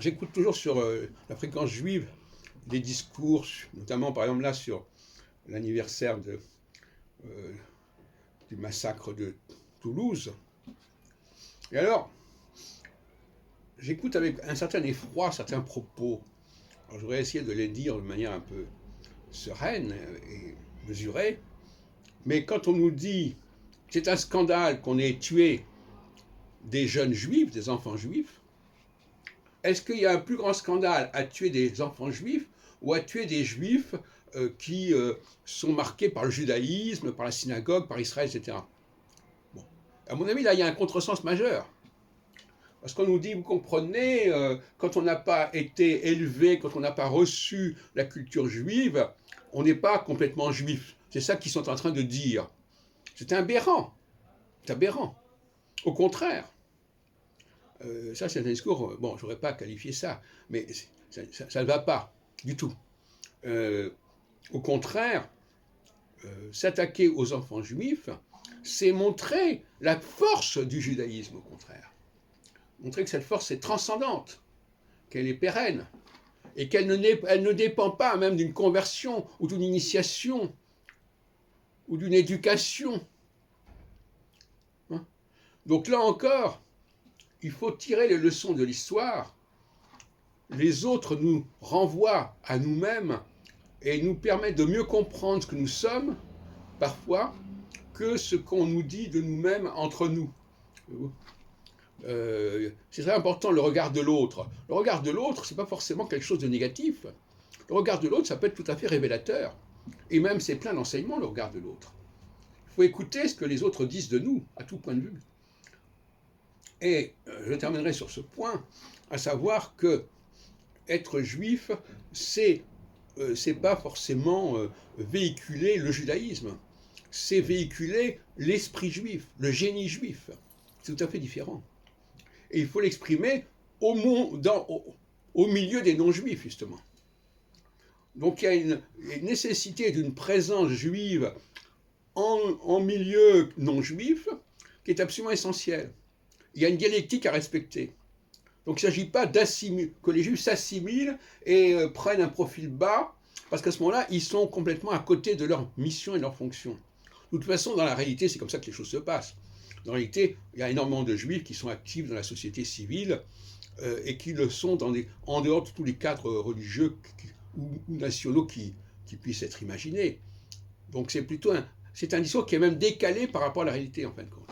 j'écoute toujours sur la fréquence juive des discours, notamment par exemple là sur l'anniversaire du massacre de Toulouse. Et alors, j'écoute avec un certain effroi certains propos. Alors, je voudrais essayer de les dire de manière un peu sereine et mesurée. Mais quand on nous dit c'est un scandale qu'on ait tué des jeunes juifs, des enfants juifs, est-ce qu'il y a un plus grand scandale à tuer des enfants juifs ou à tuer des juifs qui sont marqués par le judaïsme, par la synagogue, par Israël, etc. Bon. À mon avis, là, il y a un contresens majeur. Parce qu'on nous dit, vous comprenez, quand on n'a pas été élevé, quand on n'a pas reçu la culture juive, on n'est pas complètement juif. C'est ça qu'ils sont en train de dire. C'est aberrant. C'est aberrant. Au contraire, ça c'est un discours, bon, je n'aurais pas qualifié ça, mais ça ne va pas du tout. Au contraire, s'attaquer aux enfants juifs, c'est montrer la force du judaïsme, au contraire. Montrer que cette force est transcendante, qu'elle est pérenne, et qu'elle ne dépend pas même d'une conversion ou d'une initiation ou d'une éducation. Hein? Donc là encore, il faut tirer les leçons de l'histoire. Les autres nous renvoient à nous-mêmes et nous permettent de mieux comprendre ce que nous sommes, parfois, que ce qu'on nous dit de nous-mêmes entre nous. C'est très important le regard de l'autre. Le regard de l'autre, ce n'est pas forcément quelque chose de négatif. Le regard de l'autre, ça peut être tout à fait révélateur. Et même, c'est plein d'enseignements, le regard de l'autre. Il faut écouter ce que les autres disent de nous, à tout point de vue. Et je terminerai sur ce point, à savoir que être juif, c'est pas forcément véhiculer le judaïsme, c'est véhiculer l'esprit juif, le génie juif. C'est tout à fait différent. Et il faut l'exprimer au milieu des non-juifs, justement. Donc il y a une nécessité d'une présence juive en milieu non-juif qui est absolument essentielle. Il y a une dialectique à respecter. Donc il ne s'agit pas que les juifs s'assimilent et prennent un profil bas, parce qu'à ce moment-là, ils sont complètement à côté de leur mission et de leur fonction. De toute façon, dans la réalité, c'est comme ça que les choses se passent. Dans la réalité, il y a énormément de juifs qui sont actifs dans la société civile et qui le sont en dehors de tous les cadres religieux ou nationaux qui puissent être imaginés. Donc c'est un discours qui est même décalé par rapport à la réalité, en fin de compte.